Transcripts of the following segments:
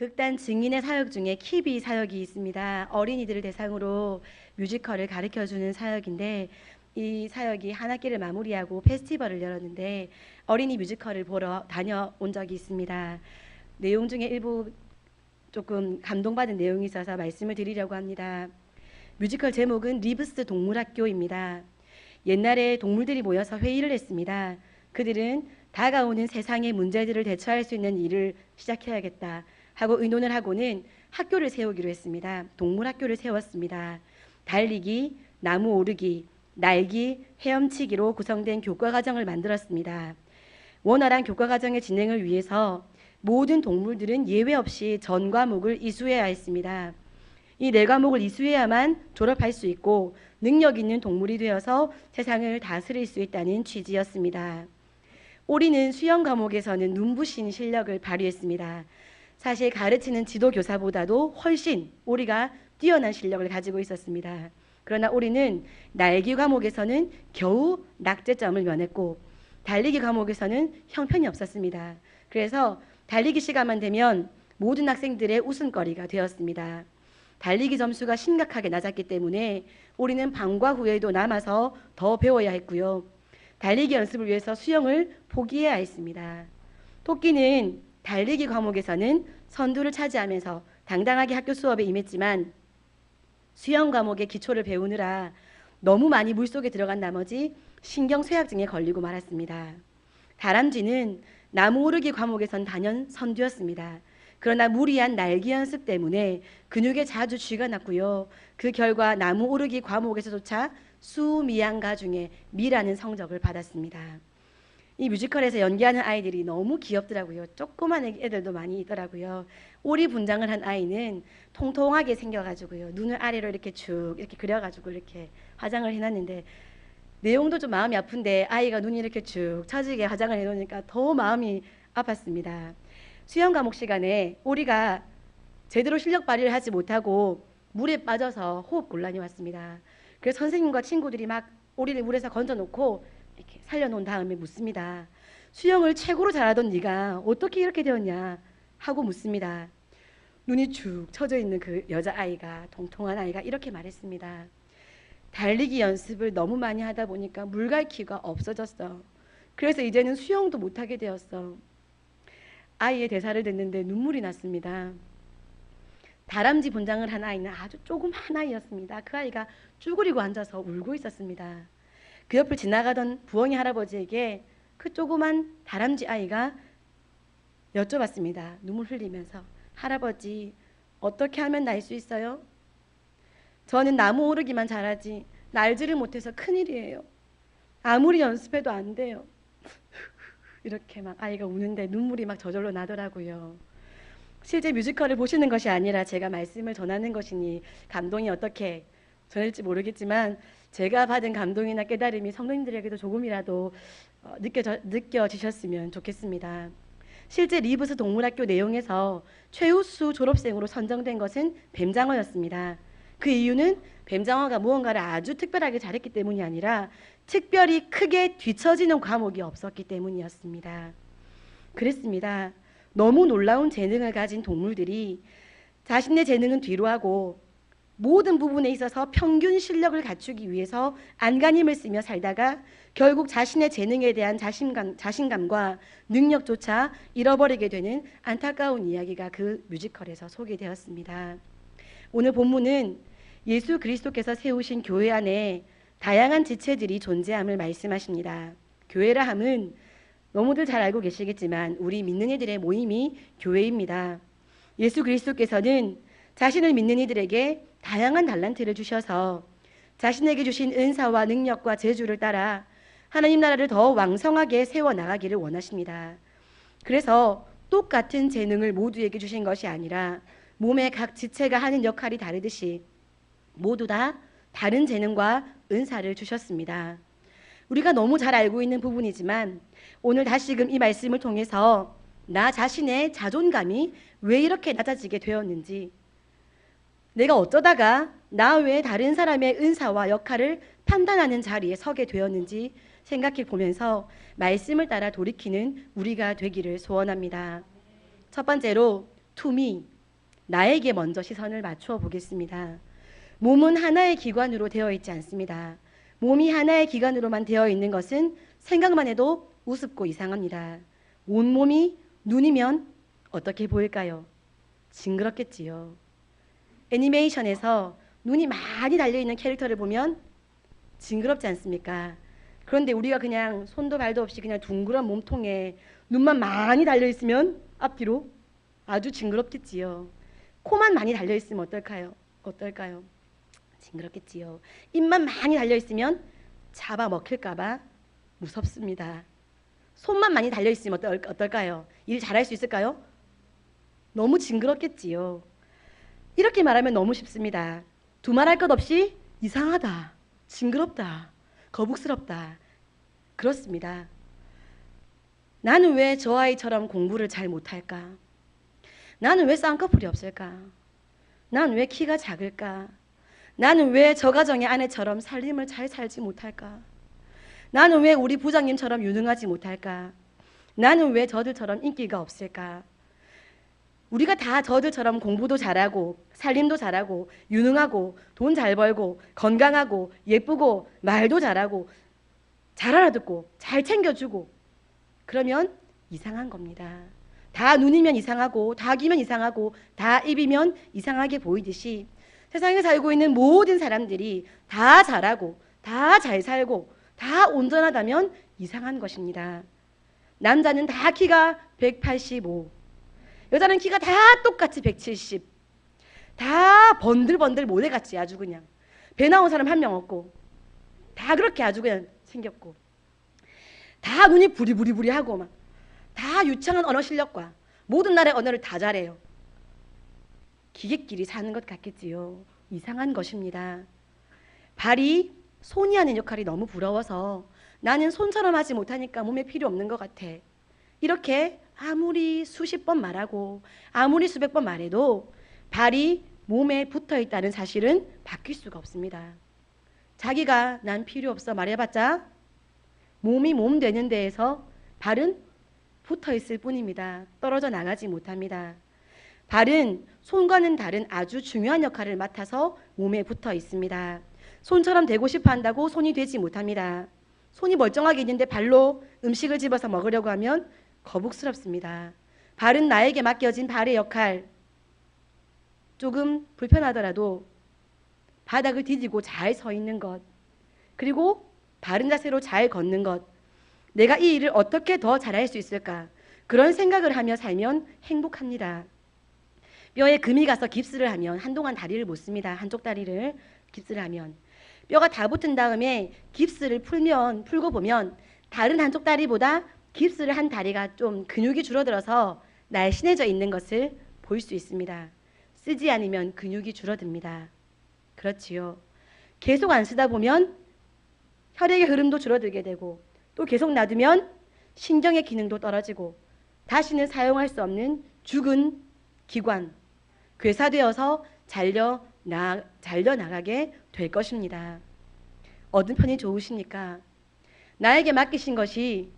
극단 증인의 사역 중에 키비 사역이 있습니다. 어린이들을 대상으로 뮤지컬을 가르쳐주는 사역인데 이 사역이 한 학기를 마무리하고 페스티벌을 열었는데 어린이 뮤지컬을 보러 다녀온 적이 있습니다. 내용 중에 일부 조금 감동받은 내용이 있어서 말씀을 드리려고 합니다. 뮤지컬 제목은 리브스 동물학교입니다. 옛날에 동물들이 모여서 회의를 했습니다. 그들은 다가오는 세상의 문제들을 대처할 수 있는 일을 시작해야겠다 하고 의논을 하고는 학교를 세우기로 했습니다. 동물학교를 세웠습니다. 달리기, 나무 오르기, 날기, 헤엄치기로 구성된 교과과정을 만들었습니다. 원활한 교과과정의 진행을 위해서 모든 동물들은 예외 없이 전 과목을 이수해야 했습니다. 이 네 과목을 이수해야만 졸업할 수 있고 능력 있는 동물이 되어서 세상을 다스릴 수 있다는 취지였습니다. 오리는 수영 과목에서는 눈부신 실력을 발휘했습니다. 사실 가르치는 지도교사보다도 훨씬 오리가 뛰어난 실력을 가지고 있었습니다. 그러나 오리는 날기 과목에서는 겨우 낙제점을 면했고 달리기 과목에서는 형편이 없었습니다. 그래서 달리기 시간만 되면 모든 학생들의 웃음거리가 되었습니다. 달리기 점수가 심각하게 낮았기 때문에 오리는 방과 후에도 남아서 더 배워야 했고요. 달리기 연습을 위해서 수영을 포기해야 했습니다. 토끼는 달리기 과목에서는 선두를 차지하면서 당당하게 학교 수업에 임했지만 수영 과목의 기초를 배우느라 너무 많이 물속에 들어간 나머지 신경쇠약증에 걸리고 말았습니다. 다람쥐는 나무 오르기 과목에선 단연 선두였습니다. 그러나 무리한 날기 연습 때문에 근육에 자주 쥐가 났고요. 그 결과 나무 오르기 과목에서조차 수미양가 중에 미라는 성적을 받았습니다. 이 뮤지컬에서 연기하는 아이들이 너무 귀엽더라고요. 조그만 애들도 많이 있더라고요. 오리 분장을 한 아이는 통통하게 생겨가지고요. 눈을 아래로 이렇게 쭉 이렇게 그려가지고 이렇게 화장을 해놨는데 내용도 좀 마음이 아픈데 아이가 눈이 이렇게 쭉 처지게 화장을 해놓으니까 더 마음이 아팠습니다. 수영 과목 시간에 오리가 제대로 실력 발휘를 하지 못하고 물에 빠져서 호흡 곤란이 왔습니다. 그래서 선생님과 친구들이 막 오리를 물에서 건져놓고 이렇게 살려놓은 다음에 묻습니다. 수영을 최고로 잘하던 네가 어떻게 이렇게 되었냐 하고 묻습니다. 눈이 축 처져 있는 그 여자아이가, 통통한 아이가 이렇게 말했습니다. 달리기 연습을 너무 많이 하다 보니까 물갈퀴가 없어졌어. 그래서 이제는 수영도 못하게 되었어. 아이의 대사를 듣는데 눈물이 났습니다. 다람쥐 분장을 한 아이는 아주 조그만 아이였습니다. 그 아이가 쭈그리고 앉아서 울고 있었습니다. 그 옆을 지나가던 부엉이 할아버지에게 그 조그만 다람쥐 아이가 여쭤봤습니다. 눈물 흘리면서 할아버지 어떻게 하면 날 수 있어요? 저는 나무 오르기만 잘하지 날지를 못해서 큰일이에요. 아무리 연습해도 안 돼요. 이렇게 막 아이가 우는데 눈물이 막 저절로 나더라고요. 실제 뮤지컬을 보시는 것이 아니라 제가 말씀을 전하는 것이니 감동이 어떻게 전할지 모르겠지만 제가 받은 감동이나 깨달음이 성도님들에게도 조금이라도 느껴지셨으면 좋겠습니다. 실제 리브스 동물학교 내용에서 최우수 졸업생으로 선정된 것은 뱀장어였습니다. 그 이유는 뱀장어가 무언가를 아주 특별하게 잘했기 때문이 아니라 특별히 크게 뒤처지는 과목이 없었기 때문이었습니다. 그랬습니다. 너무 놀라운 재능을 가진 동물들이 자신의 재능은 뒤로 하고 모든 부분에 있어서 평균 실력을 갖추기 위해서 안간힘을 쓰며 살다가 결국 자신의 재능에 대한 자신감과 능력조차 잃어버리게 되는 안타까운 이야기가 그 뮤지컬에서 소개되었습니다. 오늘 본문은 예수 그리스도께서 세우신 교회 안에 다양한 지체들이 존재함을 말씀하십니다. 교회라 함은 너무들 잘 알고 계시겠지만 우리 믿는 이들의 모임이 교회입니다. 예수 그리스도께서는 자신을 믿는 이들에게 다양한 달란트를 주셔서 자신에게 주신 은사와 능력과 재주를 따라 하나님 나라를 더 왕성하게 세워나가기를 원하십니다. 그래서 똑같은 재능을 모두에게 주신 것이 아니라 몸의 각 지체가 하는 역할이 다르듯이 모두 다 다른 재능과 은사를 주셨습니다. 우리가 너무 잘 알고 있는 부분이지만 오늘 다시금 이 말씀을 통해서 나 자신의 자존감이 왜 이렇게 낮아지게 되었는지, 내가 어쩌다가 나 외에 다른 사람의 은사와 역할을 판단하는 자리에 서게 되었는지 생각해 보면서 말씀을 따라 돌이키는 우리가 되기를 소원합니다. 첫 번째로 to me, 나에게 먼저 시선을 맞추어 보겠습니다. 몸은 하나의 기관으로 되어 있지 않습니다. 몸이 하나의 기관으로만 되어 있는 것은 생각만 해도 우습고 이상합니다. 온몸이 눈이면 어떻게 보일까요? 징그럽겠지요. 애니메이션에서 눈이 많이 달려있는 캐릭터를 보면 징그럽지 않습니까? 그런데 우리가 그냥 손도 발도 없이 그냥 둥그런 몸통에 눈만 많이 달려있으면 앞뒤로 아주 징그럽겠지요. 코만 많이 달려있으면 어떨까요? 징그럽겠지요. 입만 많이 달려있으면 잡아먹힐까봐 무섭습니다. 손만 많이 달려있으면 어떨까요? 일 잘할 수 있을까요? 너무 징그럽겠지요. 이렇게 말하면 너무 쉽습니다. 두말할 것 없이 이상하다, 징그럽다, 거북스럽다. 그렇습니다. 나는 왜 저 아이처럼 공부를 잘 못할까? 나는 왜 쌍꺼풀이 없을까? 나는 왜 키가 작을까? 나는 왜 저 가정의 아내처럼 살림을 잘 살지 못할까? 나는 왜 우리 부장님처럼 유능하지 못할까? 나는 왜 저들처럼 인기가 없을까? 우리가 다 저들처럼 공부도 잘하고 살림도 잘하고 유능하고 돈 잘 벌고 건강하고 예쁘고 말도 잘하고 잘 알아듣고 잘 챙겨주고 그러면 이상한 겁니다. 다 눈이면 이상하고 다 귀면 이상하고 다 입이면 이상하게 보이듯이 세상에 살고 있는 모든 사람들이 다 잘하고 다 잘 살고 다 온전하다면 이상한 것입니다. 남자는 다 키가 185, 여자는 키가 다 똑같이 170, 다 번들번들 모래같이 아주 그냥 배 나온 사람 한 명 없고 다 그렇게 아주 그냥 생겼고 다 눈이 부리부리부리하고 막 다 유창한 언어 실력과 모든 나라의 언어를 다 잘해요. 기계끼리 사는 것 같겠지요. 이상한 것입니다. 발이 손이 하는 역할이 너무 부러워서 나는 손처럼 하지 못하니까 몸에 필요 없는 것 같아. 이렇게 아무리 수십 번 말하고 아무리 수백 번 말해도 발이 몸에 붙어 있다는 사실은 바뀔 수가 없습니다. 자기가 난 필요 없어 말해봤자 몸이 몸 되는 데에서 발은 붙어 있을 뿐입니다. 떨어져 나가지 못합니다. 발은 손과는 다른 아주 중요한 역할을 맡아서 몸에 붙어 있습니다. 손처럼 되고 싶어 한다고 손이 되지 못합니다. 손이 멀쩡하게 있는데 발로 음식을 집어서 먹으려고 하면 거북스럽습니다. 발은 나에게 맡겨진 발의 역할, 조금 불편하더라도 바닥을 디디고 잘 서 있는 것, 그리고 바른 자세로 잘 걷는 것, 내가 이 일을 어떻게 더 잘할 수 있을까? 그런 생각을 하며 살면 행복합니다. 뼈에 금이 가서 깁스를 하면 한동안 다리를 못 씁니다. 한쪽 다리를 깁스를 하면 뼈가 다 붙은 다음에 깁스를 풀고 보면 다른 한쪽 다리보다 깁스를 한 다리가 좀 근육이 줄어들어서 날씬해져 있는 것을 볼 수 있습니다. 쓰지 않으면 근육이 줄어듭니다. 그렇지요. 계속 안 쓰다 보면 혈액의 흐름도 줄어들게 되고 또 계속 놔두면 신경의 기능도 떨어지고 다시는 사용할 수 없는 죽은 기관, 괴사되어서 잘려나가게 될 것입니다. 어느 편이 좋으십니까? 나에게 맡기신 것이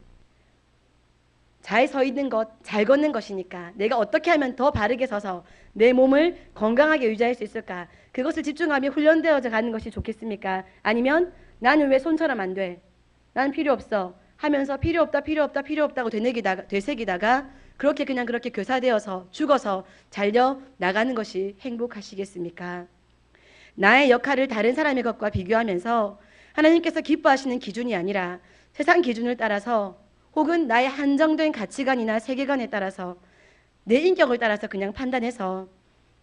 잘 서 있는 것, 잘 걷는 것이니까 내가 어떻게 하면 더 바르게 서서 내 몸을 건강하게 유지할 수 있을까? 그것을 집중하며 훈련되어져 가는 것이 좋겠습니까? 아니면 나는 왜 손처럼 안 돼? 난 필요 없어 하면서 필요 없다고 되새기다가 그렇게 괴사되어서 죽어서 잘려 나가는 것이 행복하시겠습니까? 나의 역할을 다른 사람의 것과 비교하면서 하나님께서 기뻐하시는 기준이 아니라 세상 기준을 따라서 혹은 나의 한정된 가치관이나 세계관에 따라서 내 인격을 따라서 그냥 판단해서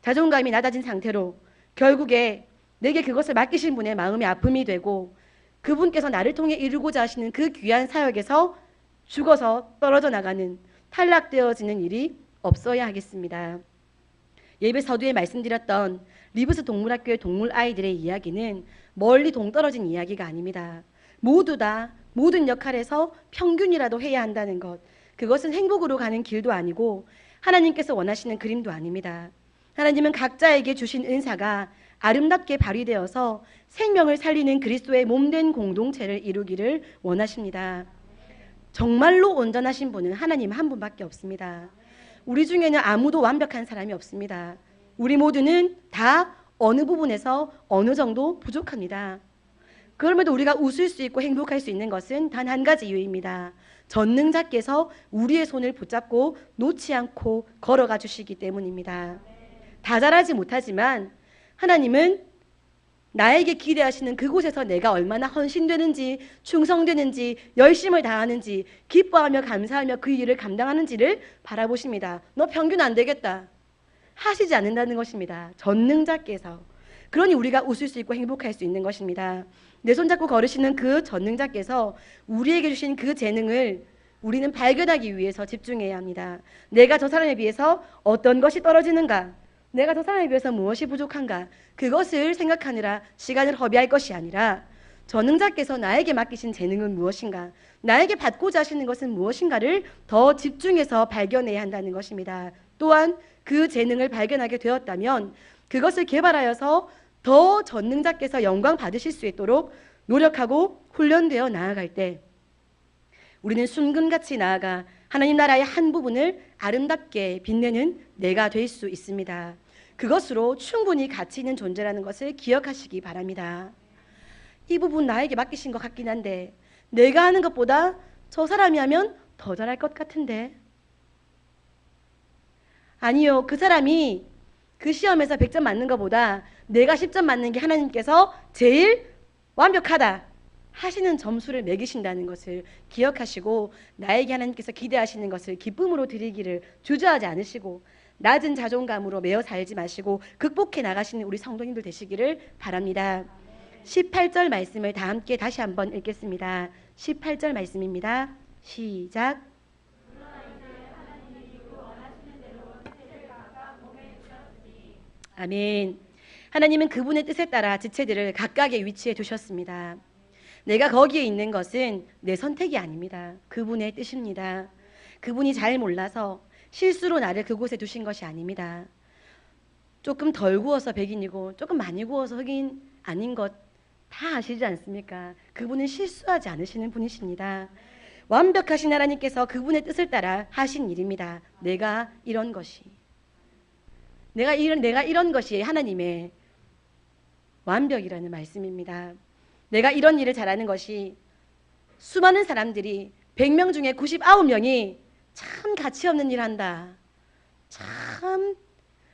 자존감이 낮아진 상태로 결국에 내게 그것을 맡기신 분의 마음이 아픔이 되고 그분께서 나를 통해 이루고자 하시는 그 귀한 사역에서 죽어서 떨어져 나가는 탈락되어지는 일이 없어야 하겠습니다. 예배 서두에 말씀드렸던 리브스 동물학교의 동물 아이들의 이야기는 멀리 동떨어진 이야기가 아닙니다. 모두 다 모든 역할에서 평균이라도 해야 한다는 것, 그것은 행복으로 가는 길도 아니고 하나님께서 원하시는 그림도 아닙니다. 하나님은 각자에게 주신 은사가 아름답게 발휘되어서 생명을 살리는 그리스도의 몸된 공동체를 이루기를 원하십니다. 정말로 온전하신 분은 하나님 한 분밖에 없습니다. 우리 중에는 아무도 완벽한 사람이 없습니다. 우리 모두는 다 어느 부분에서 어느 정도 부족합니다. 그럼에도 우리가 웃을 수 있고 행복할 수 있는 것은 단 한 가지 이유입니다. 전능자께서 우리의 손을 붙잡고 놓지 않고 걸어가 주시기 때문입니다. 다 잘하지 못하지만 하나님은 나에게 기대하시는 그곳에서 내가 얼마나 헌신되는지, 충성되는지, 열심을 다하는지, 기뻐하며 감사하며 그 일을 감당하는지를 바라보십니다. 너 평균 안 되겠다 하시지 않는다는 것입니다. 전능자께서. 그러니 우리가 웃을 수 있고 행복할 수 있는 것입니다. 내 손잡고 걸으시는 그 전능자께서 우리에게 주신 그 재능을 우리는 발견하기 위해서 집중해야 합니다. 내가 저 사람에 비해서 어떤 것이 떨어지는가, 내가 저 사람에 비해서 무엇이 부족한가, 그것을 생각하느라 시간을 허비할 것이 아니라 전능자께서 나에게 맡기신 재능은 무엇인가, 나에게 받고자 하시는 것은 무엇인가를 더 집중해서 발견해야 한다는 것입니다. 또한 그 재능을 발견하게 되었다면 그것을 개발하여서 더 전능자께서 영광 받으실 수 있도록 노력하고 훈련되어 나아갈 때 우리는 순금같이 나아가 하나님 나라의 한 부분을 아름답게 빛내는 내가 될 수 있습니다. 그것으로 충분히 가치 있는 존재라는 것을 기억하시기 바랍니다. 이 부분 나에게 맡기신 것 같긴 한데 내가 하는 것보다 저 사람이 하면 더 잘할 것 같은데, 아니요, 그 사람이 그 시험에서 100점 맞는 것보다 내가 10점 맞는 게 하나님께서 제일 완벽하다 하시는 점수를 매기신다는 것을 기억하시고 나에게 하나님께서 기대하시는 것을 기쁨으로 드리기를 주저하지 않으시고 낮은 자존감으로 매어 살지 마시고 극복해 나가시는 우리 성도님들 되시기를 바랍니다. 18절 말씀을 다 함께 다시 한번 읽겠습니다. 18절 말씀입니다. 시작. 아멘. 하나님은 그분의 뜻에 따라 지체들을 각각의 위치에 두셨습니다. 내가 거기에 있는 것은 내 선택이 아닙니다. 그분의 뜻입니다. 그분이 잘 몰라서 실수로 나를 그곳에 두신 것이 아닙니다. 조금 덜 구워서 백인이고 조금 많이 구워서 흑인 아닌 것 다 아시지 않습니까? 그분은 실수하지 않으시는 분이십니다. 완벽하신 하나님께서 그분의 뜻을 따라 하신 일입니다. 내가 이런 것이 내가 이런 것이 하나님의 완벽이라는 말씀입니다. 내가 이런 일을 잘하는 것이 수많은 사람들이 100명 중에 99명이 참 가치 없는 일 한다, 참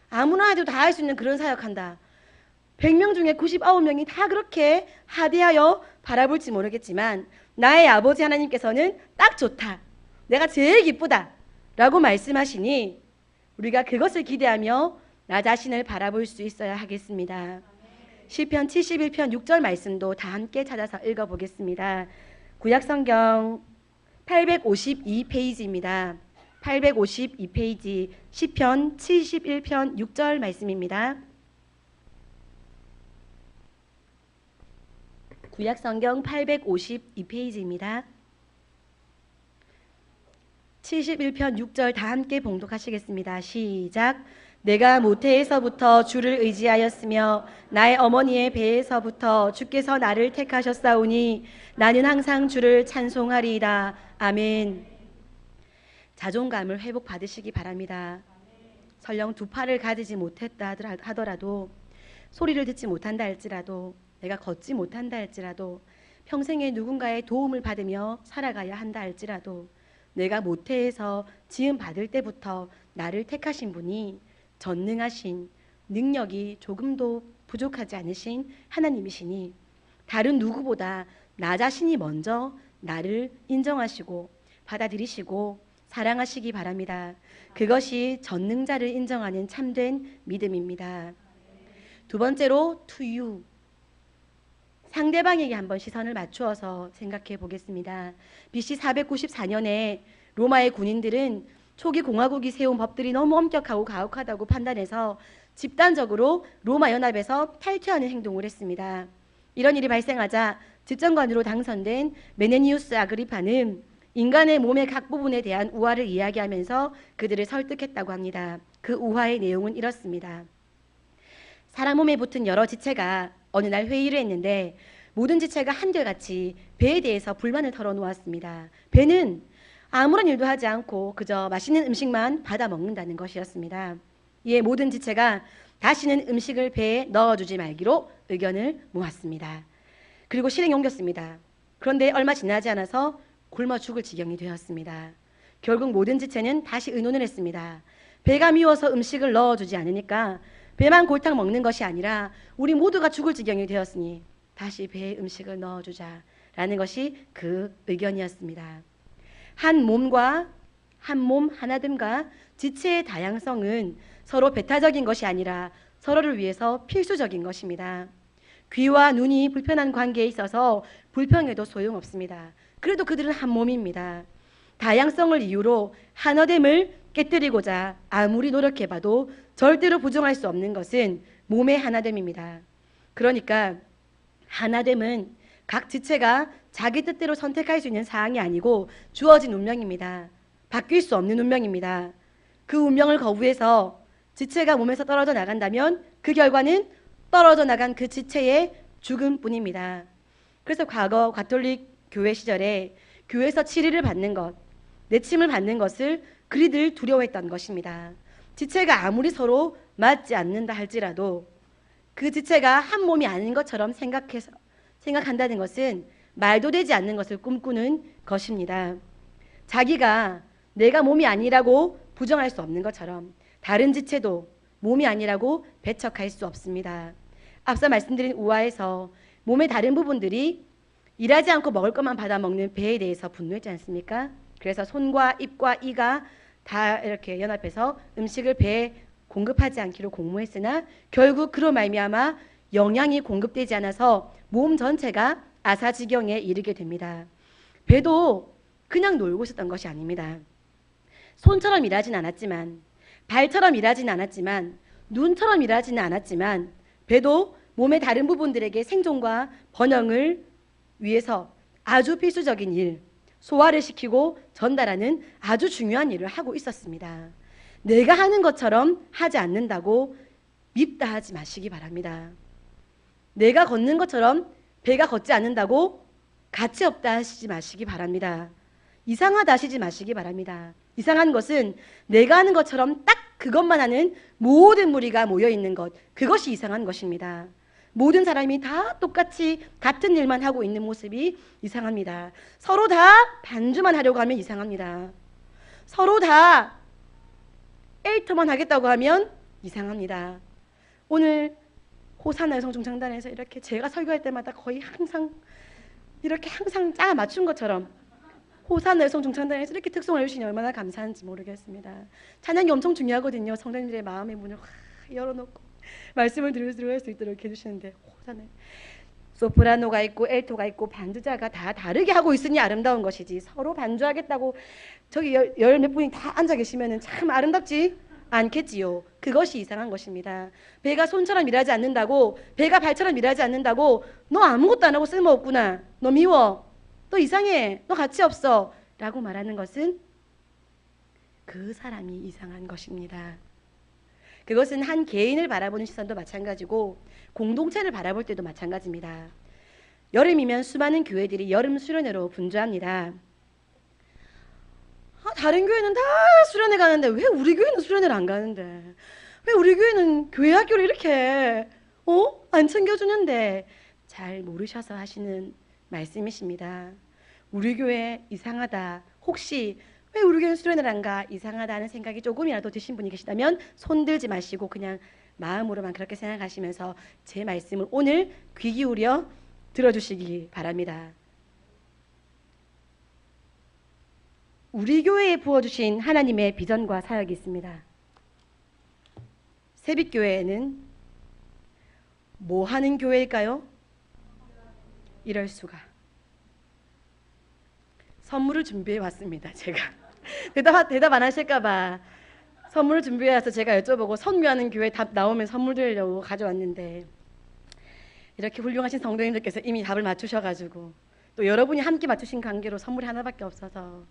아무나 해도 다 할 수 있는 그런 사역한다, 100명 중에 99명이 다 그렇게 하대하여 바라볼지 모르겠지만 나의 아버지 하나님께서는 딱 좋다, 내가 제일 기쁘다 라고 말씀하시니 우리가 그것을 기대하며 나 자신을 바라볼 수 있어야 하겠습니다. 시편 71편 6절 말씀도 다 함께 찾아서 읽어보겠습니다. 구약성경 852페이지입니다. 852페이지 시편 71편 6절 말씀입니다. 구약성경 852페이지입니다. 71편 6절 다 함께 봉독하시겠습니다. 시작. 내가 모태에서부터 주를 의지하였으며 나의 어머니의 배에서부터 주께서 나를 택하셨사오니 나는 항상 주를 찬송하리이다. 아멘. 자존감을 회복받으시기 바랍니다. 설령 두 팔을 가지지 못했다 하더라도, 소리를 듣지 못한다 할지라도, 내가 걷지 못한다 할지라도, 평생에 누군가의 도움을 받으며 살아가야 한다 할지라도 내가 모태에서 지음 받을 때부터 나를 택하신 분이 전능하신, 능력이 조금도 부족하지 않으신 하나님이시니 다른 누구보다 나 자신이 먼저 나를 인정하시고 받아들이시고 사랑하시기 바랍니다. 그것이 전능자를 인정하는 참된 믿음입니다. 두 번째로 to you, 상대방에게 한번 시선을 맞추어서 생각해 보겠습니다. BC 494년에 로마의 군인들은 초기 공화국이 세운 법들이 너무 엄격하고 가혹하다고 판단해서 집단적으로 로마 연합에서 탈퇴하는 행동을 했습니다. 이런 일이 발생하자 집정관으로 당선된 메네니우스 아그리파는 인간의 몸의 각 부분에 대한 우화를 이야기하면서 그들을 설득했다고 합니다. 그 우화의 내용은 이렇습니다. 사람 몸에 붙은 여러 지체가 어느 날 회의를 했는데 모든 지체가 한결같이 배에 대해서 불만을 털어놓았습니다. 배는 아무런 일도 하지 않고 그저 맛있는 음식만 받아 먹는다는 것이었습니다. 이에 모든 지체가 다시는 음식을 배에 넣어주지 말기로 의견을 모았습니다. 그리고 실행에 옮겼습니다. 그런데 얼마 지나지 않아서 굶어 죽을 지경이 되었습니다. 결국 모든 지체는 다시 의논을 했습니다. 배가 미워서 음식을 넣어주지 않으니까 배만 골탕 먹는 것이 아니라 우리 모두가 죽을 지경이 되었으니 다시 배에 음식을 넣어주자라는 것이 그 의견이었습니다. 한 몸 하나됨과 지체의 다양성은 서로 배타적인 것이 아니라 서로를 위해서 필수적인 것입니다. 귀와 눈이 불편한 관계에 있어서 불평해도 소용없습니다. 그래도 그들은 한 몸입니다. 다양성을 이유로 하나됨을 깨뜨리고자 아무리 노력해봐도 절대로 부정할 수 없는 것은 몸의 하나됨입니다. 그러니까 하나됨은 각 지체가 자기 뜻대로 선택할 수 있는 사항이 아니고 주어진 운명입니다. 바뀔 수 없는 운명입니다. 그 운명을 거부해서 지체가 몸에서 떨어져 나간다면 그 결과는 떨어져 나간 그 지체의 죽음뿐입니다. 그래서 과거 가톨릭 교회 시절에 교회에서 치리를 받는 것, 내침을 받는 것을 그리들 두려워했던 것입니다. 지체가 아무리 서로 맞지 않는다 할지라도 그 지체가 한 몸이 아닌 것처럼 생각한다는 것은 말도 되지 않는 것을 꿈꾸는 것입니다. 자기가 내가 몸이 아니라고 부정할 수 없는 것처럼 다른 지체도 몸이 아니라고 배척할 수 없습니다. 앞서 말씀드린 우화에서 몸의 다른 부분들이 일하지 않고 먹을 것만 받아 먹는 배에 대해서 분노했지 않습니까? 그래서 손과 입과 이가 다 이렇게 연합해서 음식을 배에 공급하지 않기로 공모했으나 결국 그로 말미암아 영양이 공급되지 않아서 몸 전체가 아사지경에 이르게 됩니다. 배도 그냥 놀고 있었던 것이 아닙니다. 손처럼 일하진 않았지만, 발처럼 일하진 않았지만, 눈처럼 일하지는 않았지만 배도 몸의 다른 부분들에게 생존과 번영을 위해서 아주 필수적인 일, 소화를 시키고 전달하는 아주 중요한 일을 하고 있었습니다. 내가 하는 것처럼 하지 않는다고 밉다 하지 마시기 바랍니다. 내가 걷는 것처럼 배가 걷지 않는다고 가치 없다 하시지 마시기 바랍니다. 이상하다 하시지 마시기 바랍니다. 이상한 것은 내가 하는 것처럼 딱 그것만 하는 모든 무리가 모여있는 것, 그것이 이상한 것입니다. 모든 사람이 다 똑같이 같은 일만 하고 있는 모습이 이상합니다. 서로 다 반주만 하려고 하면 이상합니다. 서로 다 에이터만 하겠다고 하면 이상합니다. 오늘 호사나 여성중창단에서 이렇게 제가 설교할 때마다 거의 항상 짜 맞춘 것처럼 호사나 여성중창단에서 이렇게 특송을 해주시니 얼마나 감사한지 모르겠습니다. 찬양이 엄청 중요하거든요. 성도님들의 마음의 문을 열어놓고 말씀을 들을 수 있도록 해주시는데, 호사는 소프라노가 있고 엘토가 있고 반주자가 다 다르게 하고 있으니 아름다운 것이지, 서로 반주하겠다고 저기 열 몇 분이 다 앉아 계시면 참 아름답지 않겠지요. 그것이 이상한 것입니다. 배가 손처럼 일하지 않는다고, 배가 발처럼 일하지 않는다고 너 아무것도 안 하고 쓸모없구나, 너 미워, 너 이상해, 너 가치 없어 라고 말하는 것은 그 사람이 이상한 것입니다. 그것은 한 개인을 바라보는 시선도 마찬가지고 공동체를 바라볼 때도 마찬가지입니다. 여름이면 수많은 교회들이 여름 수련회로 분주합니다. 다른 교회는 다 수련회 가는데 왜 우리 교회는 수련회를 안 가는데, 왜 우리 교회는 교회 학교를 이렇게 안 챙겨주는데, 잘 모르셔서 하시는 말씀이십니다. 우리 교회 이상하다, 혹시 왜 우리 교회는 수련회를 안 가, 이상하다는 생각이 조금이라도 드신 분이 계시다면 손 들지 마시고 그냥 마음으로만 그렇게 생각하시면서 제 말씀을 오늘 귀 기울여 들어주시기 바랍니다. 우리 교회에 부어주신 하나님의 비전과 사역이 있습니다. 새빛교회는 뭐 하는 교회일까요? 이럴 수가. 선물을 준비해 왔습니다. 제가 대답 안 하실까봐 선물을 준비해 와서 제가 여쭤보고 선교하는 교회 답 나오면 선물 드리려고 가져왔는데, 이렇게 훌륭하신 성도님들께서 이미 답을 맞추셔가지고 또 여러분이 함께 맞추신 관계로 선물이 하나밖에 없어서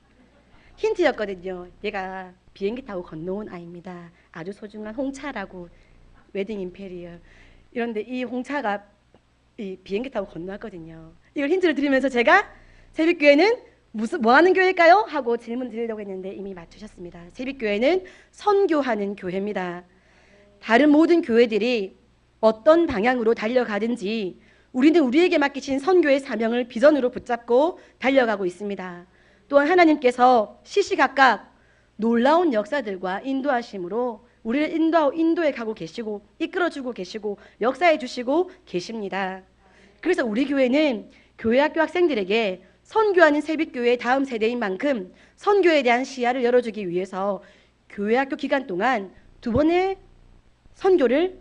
힌트였거든요. 얘가 비행기 타고 건너온 아이입니다. 아주 소중한 홍차라고, 웨딩 임페리얼. 이런데 이 홍차가 이 비행기 타고 건너왔거든요. 이걸 힌트를 드리면서 제가 새빛교회는 뭐 하는 교회일까요? 하고 질문 드리려고 했는데 이미 맞추셨습니다. 새빛교회는 선교하는 교회입니다. 다른 모든 교회들이 어떤 방향으로 달려가든지 우리는 우리에게 맡기신 선교의 사명을 비전으로 붙잡고 달려가고 있습니다. 또한 하나님께서 시시각각 놀라운 역사들과 인도하심으로 우리를 인도해 가고 계시고 이끌어주고 계시고 역사해 주시고 계십니다. 그래서 우리 교회는 교회학교 학생들에게 선교하는 새빛교회의 다음 세대인 만큼 선교에 대한 시야를 열어주기 위해서 교회학교 기간 동안 2번의 선교를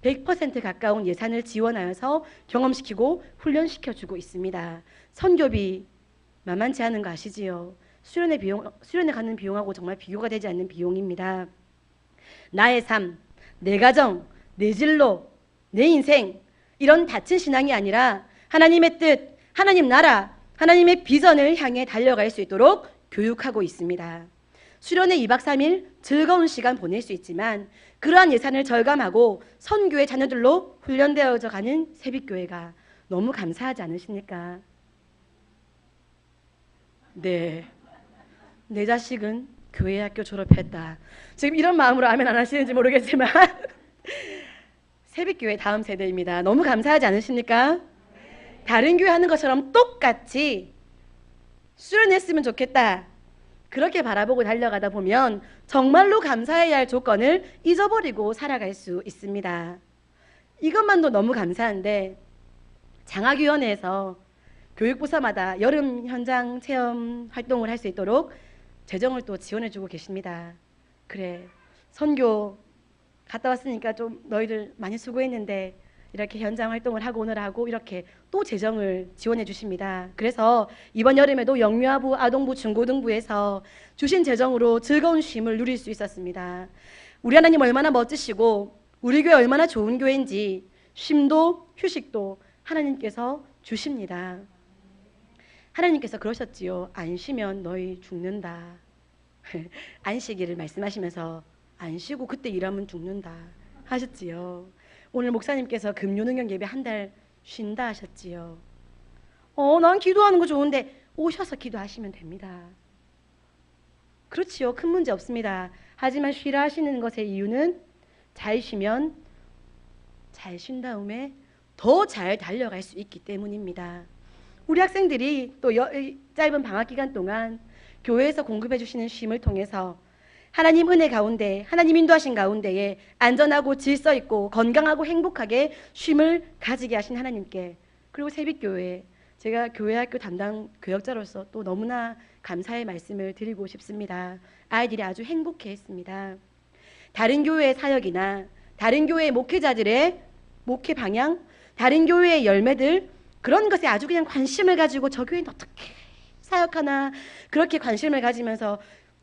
100% 가까운 예산을 지원하여서 경험시키고 훈련시켜주고 있습니다. 선교비 만만치 않은 거 아시지요? 수련회 가는 비용하고 정말 비교가 되지 않는 비용입니다. 나의 삶, 내 가정, 내 진로, 내 인생 이런 닫힌 신앙이 아니라 하나님의 뜻, 하나님 나라, 하나님의 비전을 향해 달려갈 수 있도록 교육하고 있습니다. 수련회 2박 3일 즐거운 시간 보낼 수 있지만 그러한 예산을 절감하고 선교의 자녀들로 훈련되어져 가는 새빛교회가 너무 감사하지 않으십니까? 네, 내 자식은 교회학교 졸업했다. 지금 이런 마음으로 아멘 안 하시는지 모르겠지만 새빛교회 다음 세대입니다. 너무 감사하지 않으십니까? 다른 교회 하는 것처럼 똑같이 수련했으면 좋겠다. 그렇게 바라보고 달려가다 보면 정말로 감사해야 할 조건을 잊어버리고 살아갈 수 있습니다. 이것만도 너무 감사한데 장학위원회에서 교육부서마다 여름 현장 체험 활동을 할 수 있도록 재정을 또 지원해주고 계십니다. 그래, 선교 갔다 왔으니까 좀 너희들 많이 수고했는데 이렇게 현장 활동을 하고 오느라고 이렇게 또 재정을 지원해 주십니다. 그래서 이번 여름에도 영유아부, 아동부, 중고등부에서 주신 재정으로 즐거운 쉼을 누릴 수 있었습니다. 우리 하나님 얼마나 멋지시고 우리 교회 얼마나 좋은 교회인지 쉼도 휴식도 하나님께서 주십니다. 하나님께서 그러셨지요. 안 쉬면 너희 죽는다. 안 쉬기를 말씀하시면서 안 쉬고 그때 일하면 죽는다 하셨지요. 오늘 목사님께서 금요능력 예배 한 달 쉰다 하셨지요. 난 기도하는 거 좋은데 오셔서 기도하시면 됩니다. 그렇지요. 큰 문제 없습니다. 하지만 쉬라 하시는 것의 이유는 잘 쉬면 잘 쉰 다음에 더 잘 달려갈 수 있기 때문입니다. 우리 학생들이 또 짧은 방학 기간 동안 교회에서 공급해 주시는 쉼을 통해서 하나님 은혜 가운데 하나님 인도하신 가운데에 안전하고 질서 있고 건강하고 행복하게 쉼을 가지게 하신 하나님께 그리고 새빛교회 제가 교회학교 담당 교역자로서 또 너무나 감사의 말씀을 드리고 싶습니다. 아이들이 아주 행복해했습니다. 다른 교회의 사역이나 다른 교회의 목회자들의 목회 방향 다른 교회의 열매들 그런 것에 아주 그냥 관심을 가지고 저 교회는 어떻게 사역하나 그렇게 관심을 가지면서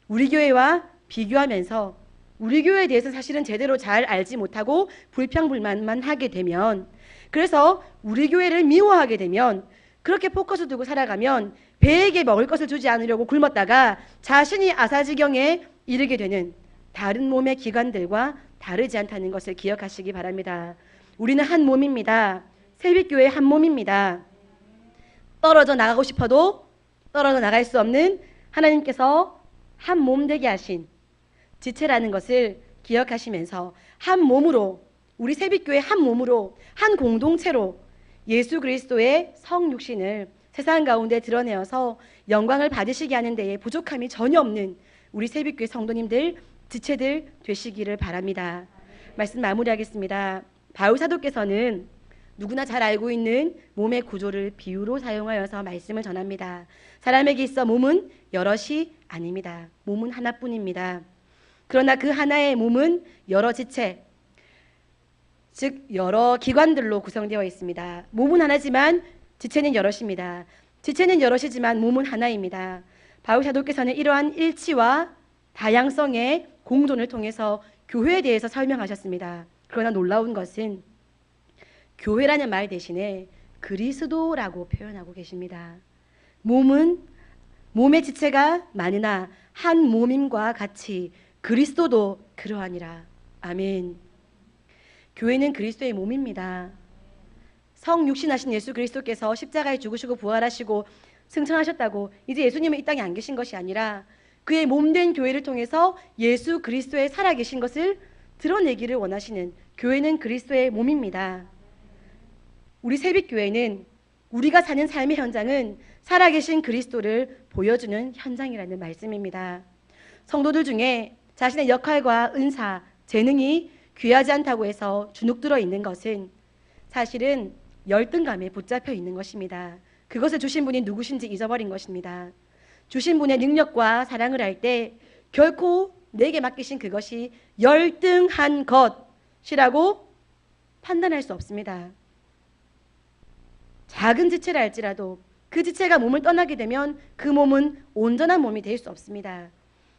우리 교회와 비교하면서 우리 교회에 대해서 사실은 제대로 잘 알지 못하고 불평불만만 하게 되면 그래서 우리 교회를 미워하게 되면 그렇게 포커스 두고 살아가면 배에게 먹을 것을 주지 않으려고 굶었다가 자신이 아사지경에 이르게 되는 다른 몸의 기관들과 다르지 않다는 것을 기억하시기 바랍니다. 우리는 한 몸입니다. 새빛교회 한 몸입니다. 떨어져 나가고 싶어도 떨어져 나갈 수 없는 하나님께서 한 몸 되게 하신 지체라는 것을 기억하시면서 한 몸으로 우리 새빛교회 한 몸으로 한 공동체로 예수 그리스도의 성육신을 세상 가운데 드러내어서 영광을 받으시게 하는 데에 부족함이 전혀 없는 우리 새빛교회 성도님들 지체들 되시기를 바랍니다. 말씀 마무리하겠습니다. 바울 사도께서는 누구나 잘 알고 있는 몸의 구조를 비유로 사용하여서 말씀을 전합니다. 사람에게 있어 몸은 여럿이 아닙니다. 몸은 하나뿐입니다. 그러나 그 하나의 몸은 여러 지체, 즉 여러 기관들로 구성되어 있습니다. 몸은 하나지만 지체는 여럿입니다. 지체는 여럿이지만 몸은 하나입니다. 바울 사도께서는 이러한 일치와 다양성의 공존을 통해서 교회에 대해서 설명하셨습니다. 그러나 놀라운 것은 교회라는 말 대신에 그리스도라고 표현하고 계십니다. 몸의 지체가 많으나 한 몸임과 같이 그리스도도 그러하니라. 아멘. 교회는 그리스도의 몸입니다. 성육신하신 예수 그리스도께서 십자가에 죽으시고 부활하시고 승천하셨다고 이제 예수님은 이 땅에 안 계신 것이 아니라 그의 몸된 교회를 통해서 예수 그리스도의 살아계신 것을 드러내기를 원하시는, 교회는 그리스도의 몸입니다. 우리 새빛교회는 우리가 사는 삶의 현장은 살아계신 그리스도를 보여주는 현장이라는 말씀입니다. 성도들 중에 자신의 역할과 은사, 재능이 귀하지 않다고 해서 주눅들어 있는 것은 사실은 열등감에 붙잡혀 있는 것입니다. 그것을 주신 분이 누구신지 잊어버린 것입니다. 주신 분의 능력과 사랑을 할 때 결코 내게 맡기신 그것이 열등한 것이라고 판단할 수 없습니다. 작은 지체라 할지라도 그 지체가 몸을 떠나게 되면 그 몸은 온전한 몸이 될 수 없습니다.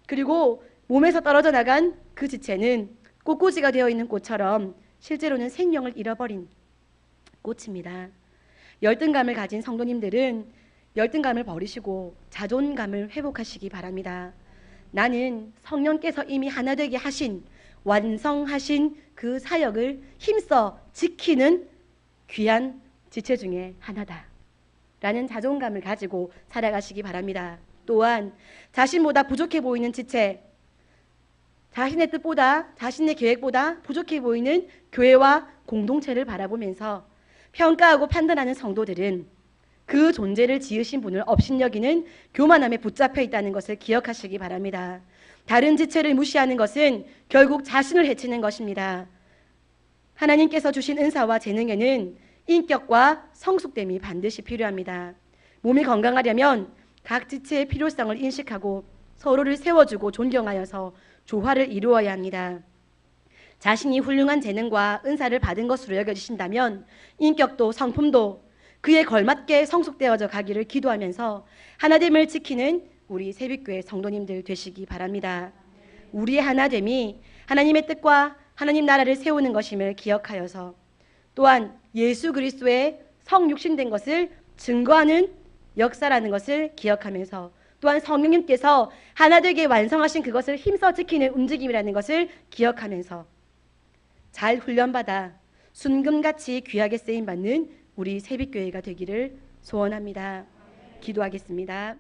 그리고 몸에서 떨어져 나간 그 지체는 꽃꽂이가 되어 있는 꽃처럼 실제로는 생명을 잃어버린 꽃입니다. 열등감을 가진 성도님들은 열등감을 버리시고 자존감을 회복하시기 바랍니다. 나는 성령께서 이미 하나 되게 하신, 완성하신 그 사역을 힘써 지키는 귀한 지체 중에 하나다 라는 자존감을 가지고 살아가시기 바랍니다. 또한 자신보다 부족해 보이는 지체, 자신의 뜻보다, 자신의 계획보다 부족해 보이는 교회와 공동체를 바라보면서 평가하고 판단하는 성도들은 그 존재를 지으신 분을 업신여기는 교만함에 붙잡혀 있다는 것을 기억하시기 바랍니다. 다른 지체를 무시하는 것은 결국 자신을 해치는 것입니다. 하나님께서 주신 은사와 재능에는 인격과 성숙됨이 반드시 필요합니다. 몸이 건강하려면 각 지체의 필요성을 인식하고 서로를 세워주고 존경하여서 조화를 이루어야 합니다. 자신이 훌륭한 재능과 은사를 받은 것으로 여겨지신다면 인격도 성품도 그에 걸맞게 성숙되어져 가기를 기도하면서 하나됨을 지키는 우리 새빛교회 성도님들 되시기 바랍니다. 우리의 하나됨이 하나님의 뜻과 하나님 나라를 세우는 것임을 기억하여서 또한 예수 그리스도의 성육신된 것을 증거하는 역사라는 것을 기억하면서 또한 성령님께서 하나되게 완성하신 그것을 힘써 지키는 움직임이라는 것을 기억하면서 잘 훈련받아 순금같이 귀하게 쓰임받는 우리 새빛교회가 되기를 소원합니다. 기도하겠습니다.